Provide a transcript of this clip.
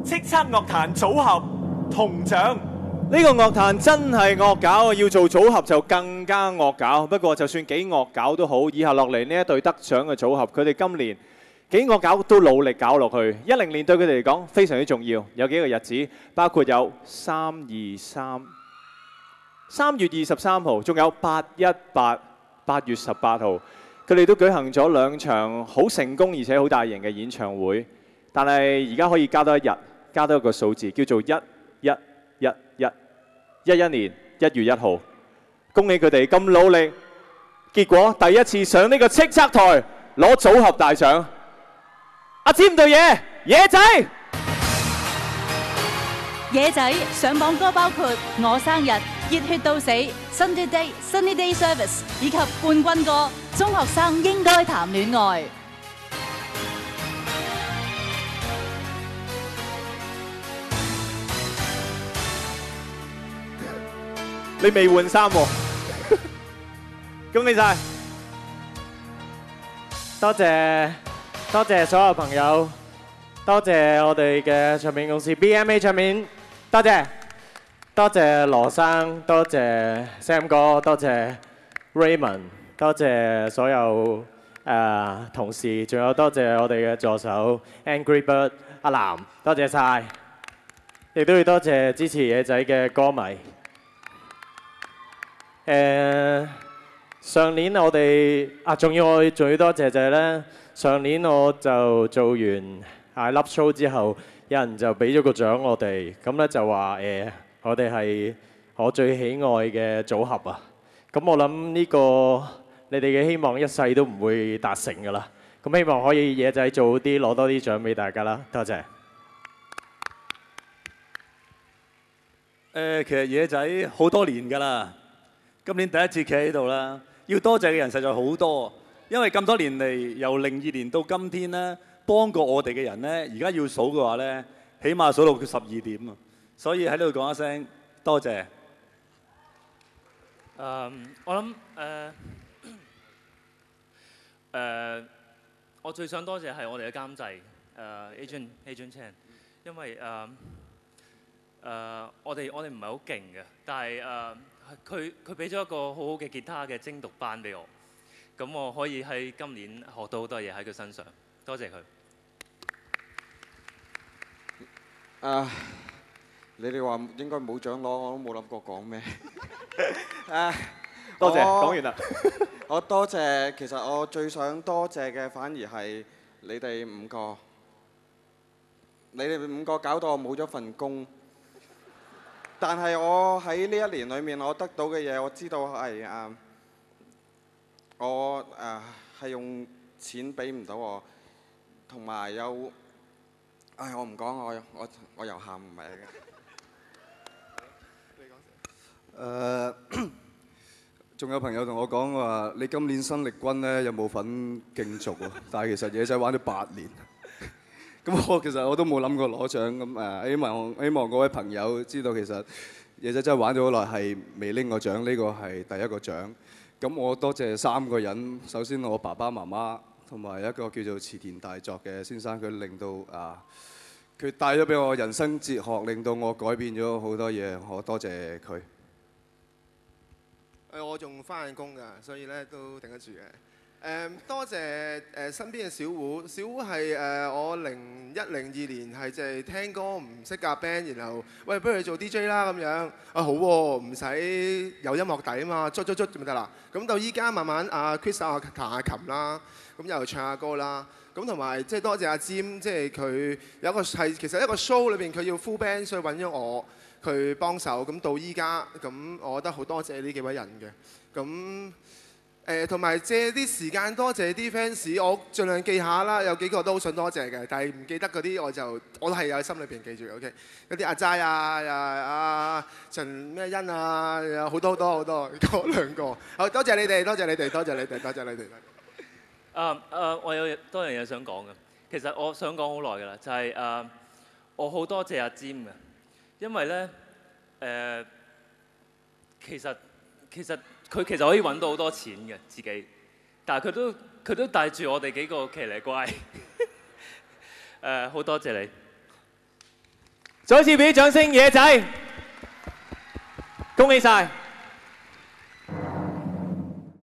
叱咤樂壇組合銅獎。呢個樂壇真係惡搞，要做組合就更加惡搞。不過就算幾惡搞都好，以下落嚟呢一對得獎嘅組合，佢哋今年幾惡搞都努力搞落去。10年對佢哋嚟講非常之重要，有幾個日子，包括有3月23號，仲有8月18號，佢哋都舉行咗2場好成功而且好大型嘅演唱會。但係而家可以加多一日，加多一個數字，叫做1111年1月1號。恭喜佢哋咁努力，結果第一次上呢個叱咤台攞組合大獎。阿占對嘢，野仔。野仔上榜歌包括《我生日》、《熱血到死》、《Sunday Day Service》以及冠軍歌《中學生應該談戀愛》。你未換衫喎，恭喜晒！多謝所有朋友，多謝我哋嘅唱片公司 BMA 唱片，多謝羅生，多謝 Sam 哥，多謝 Raymond， 多謝所有同事，仲有多謝我哋嘅助手 Angry Bird 阿南，多謝晒，亦都要多謝支持野仔嘅歌迷。上年我哋仲要多謝就係咧，上年我就做完 I Love Show 之後，有人就俾咗個獎我哋，咁咧就話我哋係我最喜愛嘅組合啊！咁我諗呢個你哋嘅希望一世都唔會達成㗎啦。咁希望可以野仔做啲攞多啲獎俾大家啦，多謝。其實野仔好多年㗎啦。今年第一次企喺度啦，要多謝嘅人實在好多，因為咁多年嚟，由02年到今天咧，幫過我哋嘅人咧，而家要數嘅話咧，起碼數到佢12點啊！所以喺呢度講一聲多謝。我諗我最想多謝係我哋嘅監製Agent Chan， 因為我哋唔係好勁嘅，但係佢俾咗一個好好嘅吉他嘅精讀班俾我，咁我可以喺今年學到好多嘢喺佢身上，多謝佢。你哋話應該冇獎攞，我都冇諗過講咩。多謝，講完啦。我多謝，其實我最想多謝嘅反而係你哋5個，你哋5個搞到我冇咗份工。但係我喺呢1年裏面，我得到嘅嘢，我知道係我係用錢俾唔到我，同埋有我唔講，我又喊唔係嘅。仲有朋友同我講話，你今年新力軍咧有冇份競逐啊？但係其實野仔玩咗8年。咁其實我都冇諗過攞獎咁希望各位朋友知道其實野仔真係玩咗好耐，係未拎過獎，呢個係第一個獎。咁我多謝3個人，首先我爸爸媽媽同埋一個叫做池田大作嘅先生，佢令到佢帶咗俾我人生哲學，令到我改變咗好多嘢，我多謝佢。我仲翻緊工㗎，所以咧都頂得住嘅。多謝身邊嘅小胡，小胡係我01、02年係就係聽歌唔識夾 band， 然後喂不如你做 DJ 啦咁樣。好喎，唔使有音樂底啊嘛，捽咁得啦。咁到依家慢慢Chris 彈下琴啦，咁又唱下歌啦。咁同埋即係多謝阿占，即係佢有一個係其實一個 show 裏邊佢要 full band， 所以揾咗我佢幫手。咁到依家咁，我覺得好多謝呢幾位人嘅。咁同埋借啲時間多謝啲 fans， 我盡量記下啦。有幾個都好想多謝嘅，但係唔記得嗰啲我都係有喺心裏邊記住。OK， 嗰啲阿齋阿陳咩欣啊，有好多嗰2個。好多謝你哋，多謝你哋。我有多樣嘢想講嘅。其實我想講好耐㗎啦，就係我好多謝阿占嘅，因為咧其實佢其實可以揾到好多錢嘅自己，但係佢都帶住我哋幾個騎呢乖，好多謝你。再次俾啲掌聲，野仔，恭喜晒！